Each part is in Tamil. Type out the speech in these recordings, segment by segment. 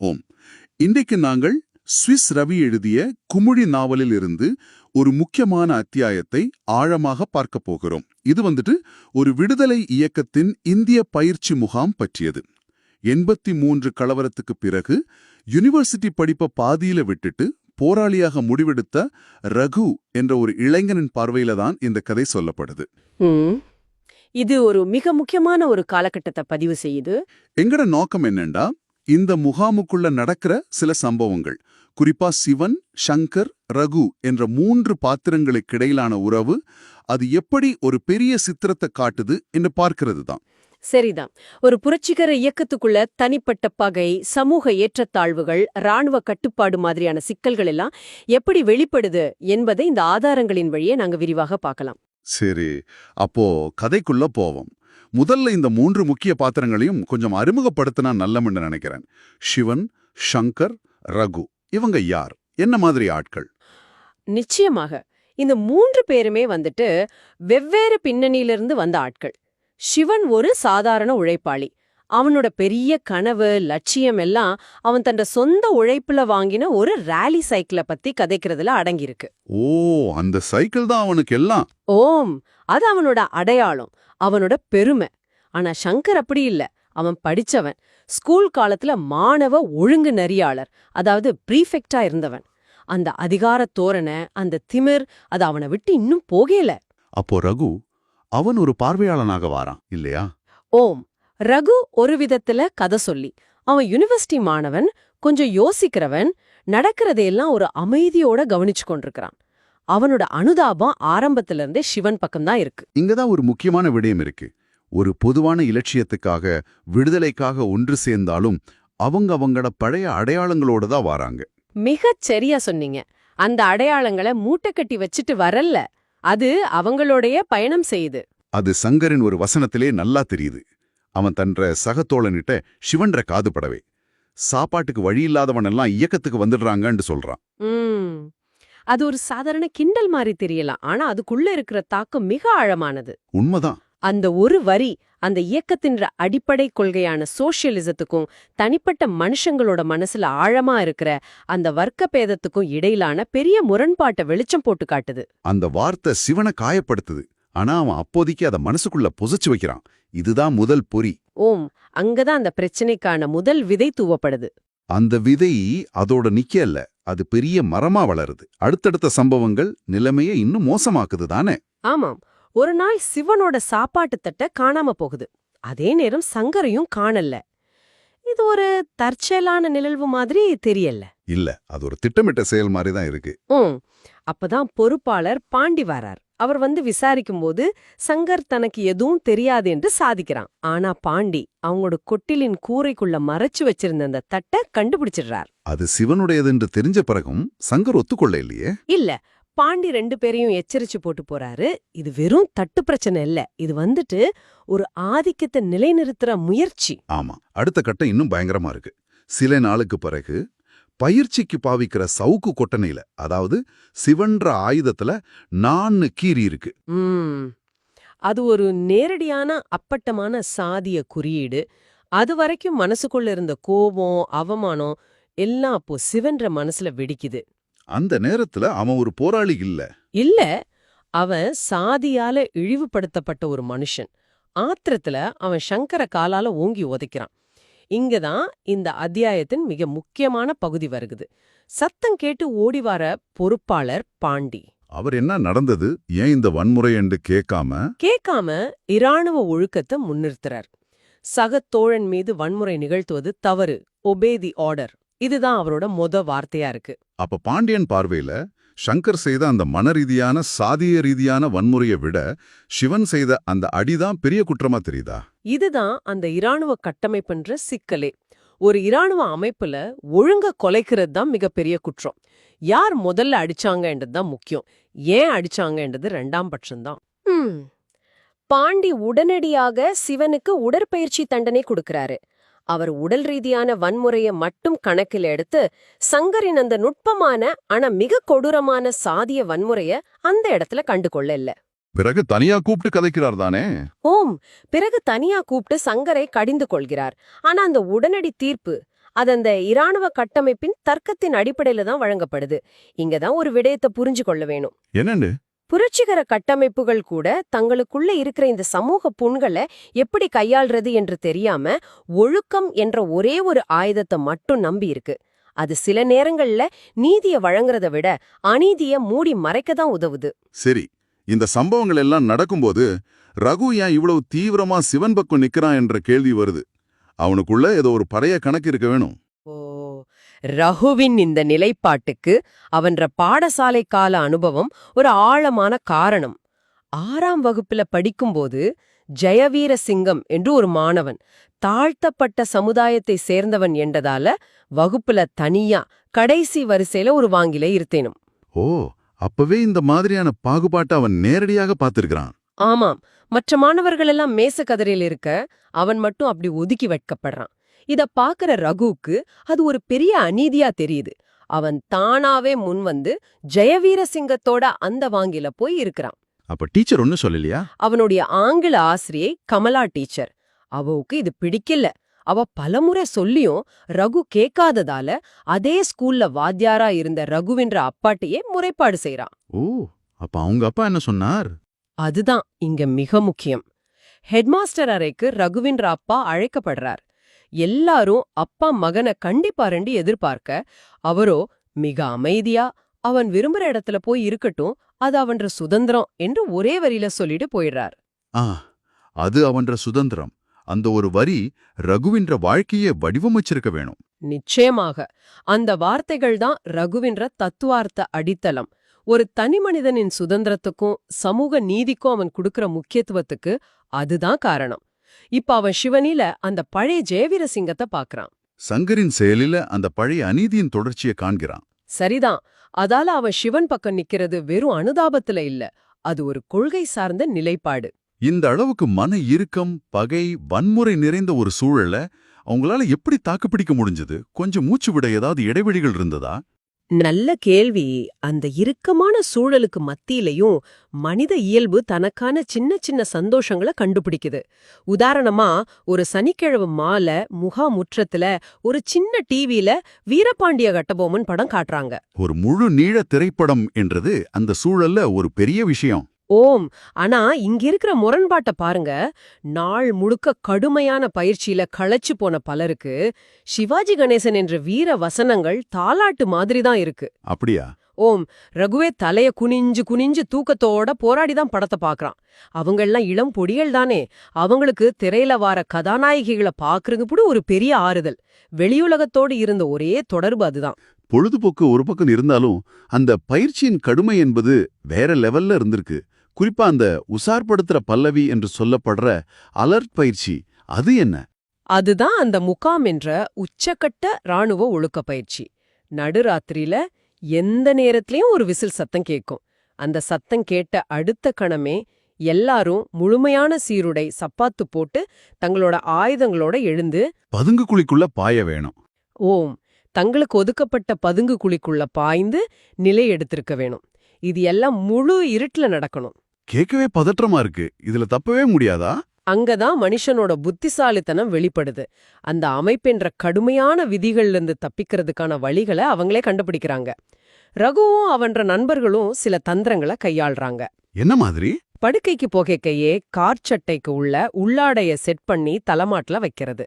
ஓம். இன்றைக்கு நாங்கள் ஸ்விஸ் ரவி எழுதிய குமிழி நாவலில் இருந்து ஒரு முக்கியமான அத்தியாயத்தை ஆழமாக பார்க்க போகிறோம். இது ஒரு விடுதலை இயக்கத்தின் இந்திய பயிற்சி முகாம் பற்றியது. 83 கலவரத்துக்கு பிறகு யூனிவர்சிட்டி படிப்பை பாதியில விட்டுட்டு போராளியாக முடிவெடுத்த ரகு என்ற ஒரு இளைஞனின் பார்வையில தான் இந்த கதை சொல்லப்படுது. இது ஒரு மிக முக்கியமான ஒரு காலகட்டத்தை பதிவு செய்யுது. எங்கட நோக்கம் என்னண்டா, இந்த முகாமுக்குள்ள நடக்கிற சில சம்பவங்கள், குறிப்பா சிவன், சங்கர், ரகு என்ற 3 பாத்திரங்களுக்கு இடையிலான உறவு, அது எப்படி ஒரு பெரிய சித்திரத்தை காட்டுது என்று பார்க்கிறது தான். சரிதான். ஒரு புரட்சிகர இயக்கத்துக்குள்ள தனிப்பட்ட பகை, சமூக ஏற்றத்தாழ்வுகள், ராணுவ கட்டுப்பாடு மாதிரியான சிக்கல்கள் எல்லாம் எப்படி வெளிப்படுது என்பதை இந்த ஆதாரங்களின் வழியே நாங்க விரிவாக பார்க்கலாம். சரி, அப்போ கதைக்குள்ள போவோம். முதல்ல இந்த 3 முக்கிய பாத்திரங்களையும் கொஞ்சம் அறிமுகப்படுத்தினா நல்லமென்று நினைக்கிறேன். சிவன், சங்கர், ரகு, இவங்க யார், என்ன மாதிரி ஆட்கள்? நிச்சயமாக இந்த 3 பேருமே வெவ்வேறு பின்னணியிலிருந்து வந்த ஆட்கள். சிவன் ஒரு சாதாரண உழைப்பாளி. அவனோட பெரிய கனவு, லட்சியம் எல்லாம் அவன் தன் சொந்த உழைப்புல வாங்கின ஒரு ராலி சைக்கிளை பத்தி கதைக்கிறதுல அடங்கியிருக்கு. ஓ, அந்த சைக்கிள் தான் அவனுக்கு எல்லாம். ஓம், அது அவனோட அடையாளம், அவனோட பெருமை. ஆனா சங்கர் அப்படி இல்ல. அவன் படிச்சவன், ஸ்கூல் காலத்துல மாணவ ஒழுங்கு நெறியாளர், அதாவது ப்ரீஃபெக்டா இருந்தவன். அந்த அதிகார தோரணை, அந்த திமிர், அது அவனை விட்டு இன்னும் போகல. அப்போ ரகு, அவன் ஒரு பார்வையாளனாக வாரான் இல்லையா? ஓம், ரகு ஒரு விதத்துல கதை சொல்லி. அவன் யூனிவர்சிட்டி மாணவன், கொஞ்சம் யோசிக்கிறவன், நடக்கிறதையெல்லாம் ஒரு அமைதியோட கவனிச்சு கொண்டிருக்கிறான். அவனோட அனுதாபம் ஆரம்பத்துல இருந்தே சிவன் பக்கம்தான் இருக்கு. இங்கதான் ஒரு முக்கியமான விடயம் இருக்கு. ஒரு பொதுவான இலட்சியத்துக்காக, விடுதலைக்காக ஒன்று சேர்ந்தாலும் அவங்களோட பழைய அடையாளங்களோட தான் வாராங்க. மிகச் சரியா சொன்னீங்க. அந்த அடையாளங்களை மூட்டை கட்டி வச்சுட்டு வரல, அது அவங்களோடைய பயணம் செய்யுது. அது சங்கரின் ஒரு வசனத்திலே நல்லா தெரியுது. அவன் தன்ற சகத்தோழனிட்ட சிவன்ற காதுபடவே, சாப்பாட்டுக்கு வழி இல்லாதவனெல்லாம் இயக்கத்துக்கு வந்துடுறாங்கன்னு சொல்றான். அது ஒரு சாதாரண கிண்டல் மாதிரி தெரியலாம், ஆனா அதுக்குள்ள இருக்கிற தாக்கம் மிக ஆழமானது. உண்மைதான். அந்த ஒரு வரி அந்த இயக்கத்தின் அடிப்படை கொள்கையான சோசியலிசத்துக்கும் தனிப்பட்ட மனுஷங்களோட மனசுல ஆழமா இருக்கிற அந்த வர்க்க பேதத்துக்கும் இடையிலான பெரிய முரண்பாட்டை வெளிச்சம் போட்டு காட்டுது. அந்த வார்த்தை சிவனை காயப்படுத்துது. ஆனா அவன் அப்போதைக்கு அதை மனசுக்குள்ள புதைச்சு வைக்கிறான். இதுதான் முதல் பொறி. ஓம், அங்கதான் அந்த பிரச்சனைக்கான முதல் விதை தூவப்படுது. அந்த விதை அதோட நிக்கல, அது பெரிய மரமா வளருது. அடுத்தடுத்த சம்பவங்கள் நிலைமையை இன்னும் மோசமாக்குது தானே? ஆமாம். ஒரு நாள் சிவனோட சாப்பாட்டு தட்டை காணாம போகுது. அதே நேரம் சங்கரையும் காணல. இது ஒரு தற்செயலான நிகழ்வு மாதிரி தெரியல. இல்ல, அது ஒரு திட்டமிட்ட செயல் மாதிரி தான் இருக்கு. அப்பதான் பொறுப்பாளர் பாண்டி வரார். அவர் விசாரிக்கும் போது சங்கர் தனக்கு எதுவும் தெரியாது என்று சாதிக்கிறான். ஆனா பாண்டி அவங்களோட கொட்டிலின் கூரைக்குள்ள மறைச்சு வச்சிருந்த அந்த தட்டை கண்டுபிடிச்சிடுறார். அது சிவனுடையது என்று தெரிஞ்ச பிறகும் சங்கர் ஒத்துக்கொள்ள இல்லையே. இல்ல, பாண்டி 2 பேரையும் எச்சரிச்சு போட்டு போறாரு. இது வெறும் தட்டு பிரச்சனை இல்ல, இது ஒரு ஆதிக்கத்தை நிலைநிறுத்துற முயற்சி. ஆமா, அடுத்த கட்டம் இன்னும் பயங்கரமா இருக்கு. சில நாளுக்கு பிறகு பயிற்சிக்கு பாவிக்கிற சவுக்கு கொட்டனையில, அதாவது சிவன்ற ஆயுதத்துல 4 கீறி இருக்கு. அது ஒரு நேரடியான அப்பட்டமான சாதிய குறியீடு. அது வரைக்கும் மனசுக்குள்ள இருந்த கோபம், அவமானம் எல்லாம் அப்போ சிவன்ற மனசுல வெடிக்குது. அந்த நேரத்துல அவன் ஒரு போராளி இல்ல, அவன் சாதியால இழிவுபடுத்தப்பட்ட ஒரு மனுஷன். ஆத்திரத்துல அவன் சங்கர காலால ஓங்கி உதைக்கிறான். இங்கதான் இந்த அத்தியாயத்தின் மிக முக்கியமான பகுதி வருகுது. சத்தம் கேட்டு ஓடி வர பொறுப்பாளர் பாண்டி. அவர் என்ன நடந்தது, ஏன் இந்த வன்முறை என்று கேட்காம இராணுவ ஒழுக்கத்தை முன்னிறுத்துறார். சக தோழன் மீது வன்முறை நிகழ்த்துவது தவறு, ஒபே தி ஆர்டர். இதுதான் அவரோட வார்த்தையா இருக்கு. அப்ப பாண்டியன் பார்வையில சங்கர் செய்த அந்த மனரீதியான சாதிய ரீதியான வன்முறையை விட சிவன் செய்த அந்த அடிதான் பெரிய குற்றமா தெரியுதா? இதுதான் அந்த இராணுவ கட்டமைப்புன்ற சிக்கலே. ஒரு இராணுவ அமைப்புல ஒழுங்க கொலைக்கிறது தான் மிகப்பெரிய குற்றம். யார் முதல்ல அடிச்சாங்கன்றதுதான் முக்கியம். ஏன் அடிச்சாங்கன்றது 2ஆம் பட்சம்தான். பாண்டி உடனடியாக சிவனுக்கு உடற்பயிற்சி தண்டனை கொடுக்கிறாரு. அவர் உடல் ரீதியான வன்முறையை மட்டும் கணக்கில் எடுத்து சங்கரின் அந்த நுட்பமான ஆனா மிக கொடூரமான சாதிய வன்முறைய அந்த இடத்துல கண்டுகொள்ள இல்ல. பிறகு தனியா கூப்பிட்டு கதைக்கிறார் தானே? ஓம், பிறகு தனியா கூப்பிட்டு சங்கரை கடிந்து கொள்கிறார். ஆனா அந்த உடனடி தீர்ப்பு, அது அந்த இராணுவ கட்டமைப்பின் தர்க்கத்தின் அடிப்படையில தான் வழங்கப்படுது. இங்கதான் ஒரு விடயத்தை புரிஞ்சு கொள்ள வேணும். என்னண்டு? புரட்சிகர கட்டமைப்புகள் கூட தங்களுக்குள்ள இருக்கிற இந்த சமூக புண்களை எப்படி கையாள்றது என்று தெரியாம ஒழுக்கம் என்ற ஒரே ஒரு ஆயுதத்தை மட்டும் நம்பி இருக்கு. அது சில நேரங்கள்ல நீதிய வழங்குறத விட அநீதிய மூடி மறைக்க தான் உதவுது. சரி, இந்த சம்பவங்கள் எல்லாம் நடக்கும்போது ரகு ஏன் இவ்வளவு தீவிரமா சிவன் பக்கம் நிக்கிறான் என்ற கேள்வி வருது. அவனுக்குள்ள ஏதோ ஒரு பழைய கணக்கு இருக்க வேணும். ஓ, ரகுவின் இந்த நிலைப்பாட்டுக்கு அவன்ற பாடசாலை கால அனுபவம் ஒரு ஆழமான காரணம். 6ஆம் வகுப்புல படிக்கும்போது ஜெயவீர சிங்கம் என்று ஒரு மாணவன் தாழ்த்தப்பட்ட சமுதாயத்தை சேர்ந்தவன் என்றதால வகுப்புல தனியா கடைசி வரிசையில ஒரு வாங்கில இருத்தேனும். ஓ, அப்பவே இந்த மாதிரியான பாகுபாட்டை அவன் நேரடியாக பார்த்திருக்கிறான். ஆமாம், மற்ற மாணவர்கள் எல்லாம் மேச கதிரையில் இருக்க அவன் மட்டும் அப்படி ஒதுக்கி வைக்கப்படுறான். இத பாக்குற ரகுவுக்கு அது ஒரு பெரிய அநீதியா தெரியுது. அவன் தானாவே முன் வந்து ஜெயவீர சிங்கத்தோட அந்த வாங்கில போய் இருக்கிறான். அப்ப டீச்சர் ஒன்னும் சொல்லலையா? அவனுடைய ஆங்கில ஆசிரியை கமலா டீச்சர். அவவுக்கு இது பிடிக்கல. அவ பலமுறை சொல்லியும் ரகு கேட்காததால அதே ஸ்கூல்ல வாத்தியாரா இருந்த ரகுவின்ற அப்பாட்டையே முறைப்பாடு செய்றான். ஓ, அப்ப அவங்க அப்பா என்ன சொன்னார்? அதுதான் இங்க மிக முக்கியம். ஹெட்மாஸ்டர் அறைக்கு ரகுவின்ற அப்பா அழைக்கப்படுறார். எல்லாரும் அப்பா மகனை கண்டிப்பாரண்டி எதிர்பார்க்க, அவரோ மிக அமைதியா அவன் விரும்புற இடத்துல போய் இருக்கட்டும், அது அவன்ற சுதந்திரம் என்று ஒரே வரியில சொல்லிட்டு போயிடுறார். அது அவன்ற சுதந்திரம். அந்த ஒரு வரி ரகுவின்ற வாழ்க்கையை வடிவமைச்சிருக்க வேணும். நிச்சயமாக அந்த வார்த்தைகள் தான் ரகுவின்ற தத்துவார்த்த அடித்தளம். ஒரு தனிமனிதனின் சுதந்திரத்துக்கும் சமூக நீதிக்கும் அவன் கொடுக்கிற முக்கியத்துவத்துக்கு அதுதான் காரணம். இப்ப அவன் சிவனில அந்த பழைய ஜெயவீர சிங்கத்தை பாக்குறான். சங்கரின் செயலில அந்த பழைய அநீதியின் தொடர்ச்சியை காண்கிறான். சரிதான். அதால அவன் சிவன் பக்கம் நிக்கிறது வெறும் அனுதாபத்துல இல்ல, அது ஒரு கொள்கை சார்ந்த நிலைப்பாடு. இந்த அளவுக்கு மன இறுக்கம், பகை, வன்முறை நிறைந்த ஒரு சூழல்ல அவங்களால எப்படி தாக்குப்பிடிக்க முடிஞ்சது? கொஞ்சம் மூச்சு விட ஏதாவது இடைவெளிகள் இருந்ததா? நல்ல கேள்வி. அந்த இறுக்கமான சூழலுக்கு மத்தியிலையும் மனித இயல்பு தனக்கான சின்ன சின்ன சந்தோஷங்களை கண்டுபிடிக்குது. உதாரணமா, ஒரு சனிக்கிழமை மாலை முகாமுற்றத்துல ஒரு சின்ன டிவில வீரபாண்டிய கட்டபொம்மன் படம் காட்டுறாங்க. ஒரு முழு நீள திரைப்படம் என்றது அந்த சூழல்ல ஒரு பெரிய விஷயம். ஓம். ஆனா இங்க இருக்கிற முரண்பாட்டை பாருங்க. நாள் முழுக்க கடுமையான பயிற்சியில களைச்சு போன பலருக்கு சிவாஜி கணேசன் என்ற வீர வசனங்கள் தாலாட்டு மாதிரி தான் இருக்கு. அப்படியா? ஓம். ரகுவே தலைய குனிஞ்சு குனிஞ்சு தூக்கத்தோட போராடிதான் படத்தை பாக்குறான். அவங்கெல்லாம் இளம் பொடிகள் தானே. அவங்களுக்கு திரையில வார கதாநாயகிகளை பாக்குறது கூட ஒரு பெரிய ஆறுதல். வெளியுலகத்தோடு இருந்த ஒரே தொடர்பு அதுதான். பொழுதுபோக்கு ஒரு பக்கம் இருந்தாலும் அந்த பயிற்சியின் கடுமை என்பது வேற லெவல்ல இருந்திருக்கு. குறிப்பா அந்த உசார்படுத்துற பல்லவி என்று சொல்லப்படுற அலர்ட் பயிற்சி, அது என்ன? அதுதான் அந்த முகாம் என்ற உச்சக்கட்ட ராணுவ ஒழுக்க பயிற்சி. நடுராத்திரியில எந்த நேரத்திலயும் ஒரு விசில் சத்தம் கேட்கும். அந்த சத்தம் கேட்ட அடுத்த கணமே எல்லாரும் முழுமையான சீருடை சப்பாத்து போட்டு தங்களோட ஆயுதங்களோட எழுந்து பதுங்கு குழிக்குள்ள பாய வேணும். ஓம். தங்களுக்கு ஒதுக்கப்பட்ட பதுங்கு குழிக்குள்ள பாய்ந்து நிலை எடுத்திருக்க வேணும். இது எல்லாம் முழு இருட்டுல நடக்கணும். கேட்கவே பதற்றமா இருக்கு. இதுல தப்பவே முடியாதா? அங்கதான் மனுஷனோட புத்திசாலித்தனம் வெளிப்படுது. அந்த அமைப்பென்ற கடுமையான விதிகள்ல இருந்து தப்பிக்கிறதுக்கான வழிகளை அவங்களே கண்டுபிடிக்கிறாங்க. ரகுவும் அவன்ற நண்பர்களும் சில தந்திரங்களை கையாள்றாங்க. என்ன மாதிரி? படுக்கைக்கு போகைக்கையே கார்ச்சட்டைக்கு உள்ள உள்ளாடைய செட் பண்ணி தலைமாட்டுல வைக்கிறது.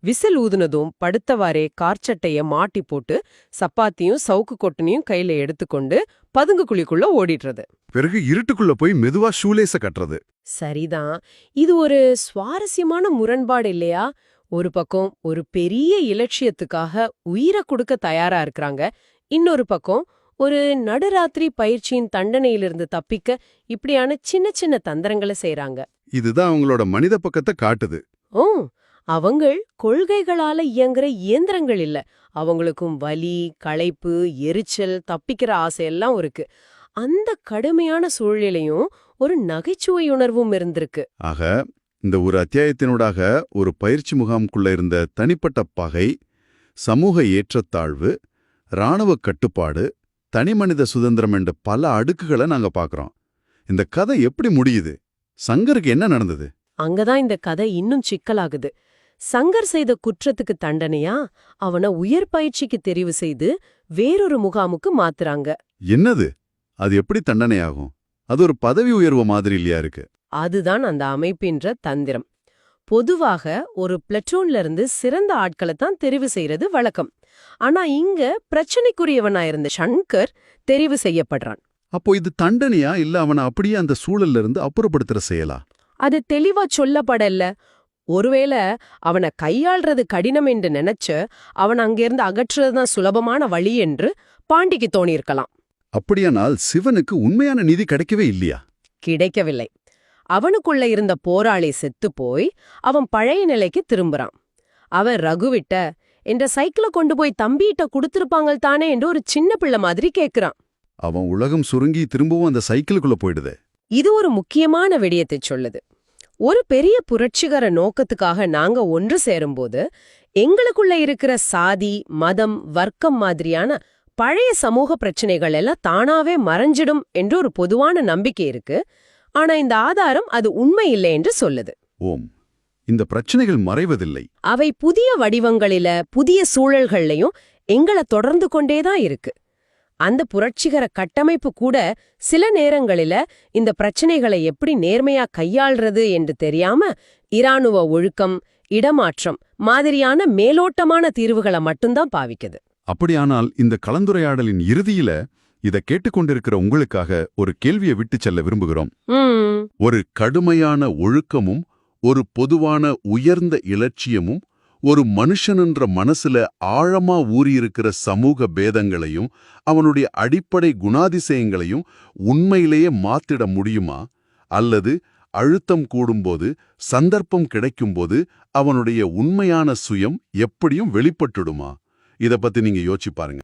விசில் ஊதுனதும் படுத்தவாறே கார்ச்சட்டைய மாட்டி போட்டு சப்பாத்தியும் சவுக்கு கொட்டனையும் கையில எடுத்துக்கொண்டு பதுங்கு குழிக்குள்ள ஓடிடுறது. பிறகு இருட்டுக்குள்ள போய் மெதுவா ஷூலேஸ கட்டுறது. சரிதான். இது ஒரு சுவாரஸ்யமான முரண்பாடு இல்லையா? ஒரு பக்கம் ஒரு பெரிய இலட்சியத்துக்காக உயிரை கொடுக்க தயாரா இருக்கிறாங்க. இன்னொரு பக்கம் ஒரு நடுராத்திரி பயிற்சியின் தண்டனையிலிருந்து தப்பிக்க இப்படியான சின்ன சின்ன தந்திரங்களை செய்றாங்க. இதுதான் அவங்களோட மனித பக்கத்தை காட்டுது. ஓ, அவங்கள் கொள்கைகளால இயங்குற இயந்திரங்கள் இல்ல. அவங்களுக்கும் வலி, களைப்பு, எரிச்சல், தப்பிக்கிற ஆசையெல்லாம் இருக்கு. அந்த கடுமையான சூழ்நிலையும் ஒரு நகைச்சுவை உணர்வும் இருந்திருக்கு. ஆக இந்த ஒரு அத்தியாயத்தினூடாக ஒரு பயிற்சி முகாமுக்குள்ள இருந்த தனிப்பட்ட பகை, சமூக ஏற்றத்தாழ்வு, இராணுவ கட்டுப்பாடு, தனிமனித சுதந்திரம் என்ற பல அடுக்குகளை நாங்க பார்க்கறோம். இந்த கதை எப்படி முடியுது? சங்கருக்கு என்ன நடந்தது? அங்கதான் இந்த கதை இன்னும் சிக்கலாகுது. சங்கர் செய்த குற்றத்துக்கு தண்டனையா அவனை உயர் பயிற்சிக்கு தெரிவு செய்து வேறொரு முகாமுக்கு மாத்துறாங்க. என்னது? அது எப்படி தண்டனையாகும்? அது ஒரு பதவி உயர்வு மாதிரி இல்லையா இருக்கு? அதுதான் அந்த அமைப்பின்ற தந்திரம். பொதுவாக ஒரு பிளட்டூன்ல இருந்து சிறந்த ஆட்களை தான் தெரிவு செய்யறது வழக்கம். ஆனா இங்க பிரச்சனைக்குரியவனா இருந்த சங்கர் தெரிவு செய்யப்படுறான். அப்போ இது தண்டனையா இல்ல அவனை அப்படியே அந்த சூழல்ல இருந்து அப்புறப்படுத்துற செயலா? அது தெளிவா சொல்லப்படல. ஒருவேளை அவனை கையாள்றது கடினம் என்று நினைச்சு அவன் அங்கிருந்து அகற்றுறதுதான் சுலபமான வழி என்று பாண்டிக்கு தோணியிருக்கலாம். அப்படியானால் சிவனுக்கு உண்மையான நீதி கிடைக்கவே இல்லையா? கிடைக்கவில்லை. அவனுக்குள்ள இருந்த போராளி செத்து போய் அவன் பழைய நிலைக்கு திரும்புறான். அவன் ரகுவிட்ட என்ற சைக்கிளை கொண்டு போய் தம்பிகிட்ட கொடுத்திருப்பாங்க தானே என்று ஒரு சின்ன பிள்ளை மாதிரி கேக்குறான். அவன் உலகம் சுருங்கி திரும்பவும் அந்த சைக்கிளுக்குள்ள போயிடுது. இது ஒரு முக்கியமான விடயத்தை சொல்லுது. ஒரு பெரிய புரட்சிகர நோக்கத்துக்காக நாங்க ஒன்று சேரும்போது எங்களுக்குள்ள இருக்கிற சாதி, மதம், வர்க்கம் மாதிரியான பழைய சமூக பிரச்சனைகள் எல்லாம் தானாவே மறைஞ்சிடும் என்று ஒரு பொதுவான நம்பிக்கை இருக்கு. ஆனா இந்த ஆதாரம் அது உண்மை இல்லை என்று சொல்லுது. ஓம், இந்த பிரச்சனைகள் மறைவதில்லை. அவை புதிய வடிவங்களில புதிய சூழல்கள்லையும் எங்களை தொடர்ந்து கொண்டேதான் இருக்கு. அந்த புரட்சிகர கட்டமைப்பு கூட சில நேரங்களில இந்த பிரச்சனைகளை எப்படி நேர்மையா கையாள்றது என்று தெரியாம இராணுவ ஒழுக்கம், இடமாற்றம் மாதிரியான மேலோட்டமான தீர்வுகளை மட்டும்தான் பாவிக்குது. அப்படியானால் இந்த கலந்துரையாடலின் இறுதியில இத கேட்டுக்கொண்டிருக்கிற உங்களுக்காக ஒரு கேள்வியை விட்டு செல்ல விரும்புகிறோம். ஒரு கடுமையான ஒழுக்கமும் ஒரு பொதுவான உயர்ந்த இலட்சியமும் ஒரு மனுஷனென்ற மனசுல ஆழமா ஊறியிருக்கிற சமூக பேதங்களையும் அவனுடைய அடிப்படை குணாதிசயங்களையும் உண்மையிலேயே மாத்திட முடியுமா? அல்லது அழுத்தம் கூடும்போது, சந்தர்ப்பம் கிடைக்கும்போது அவனுடைய உண்மையான சுயம் எப்படியும் வெளிப்பட்டுடுமா? இத பத்தி நீங்க யோசிச்சு பாருங்க.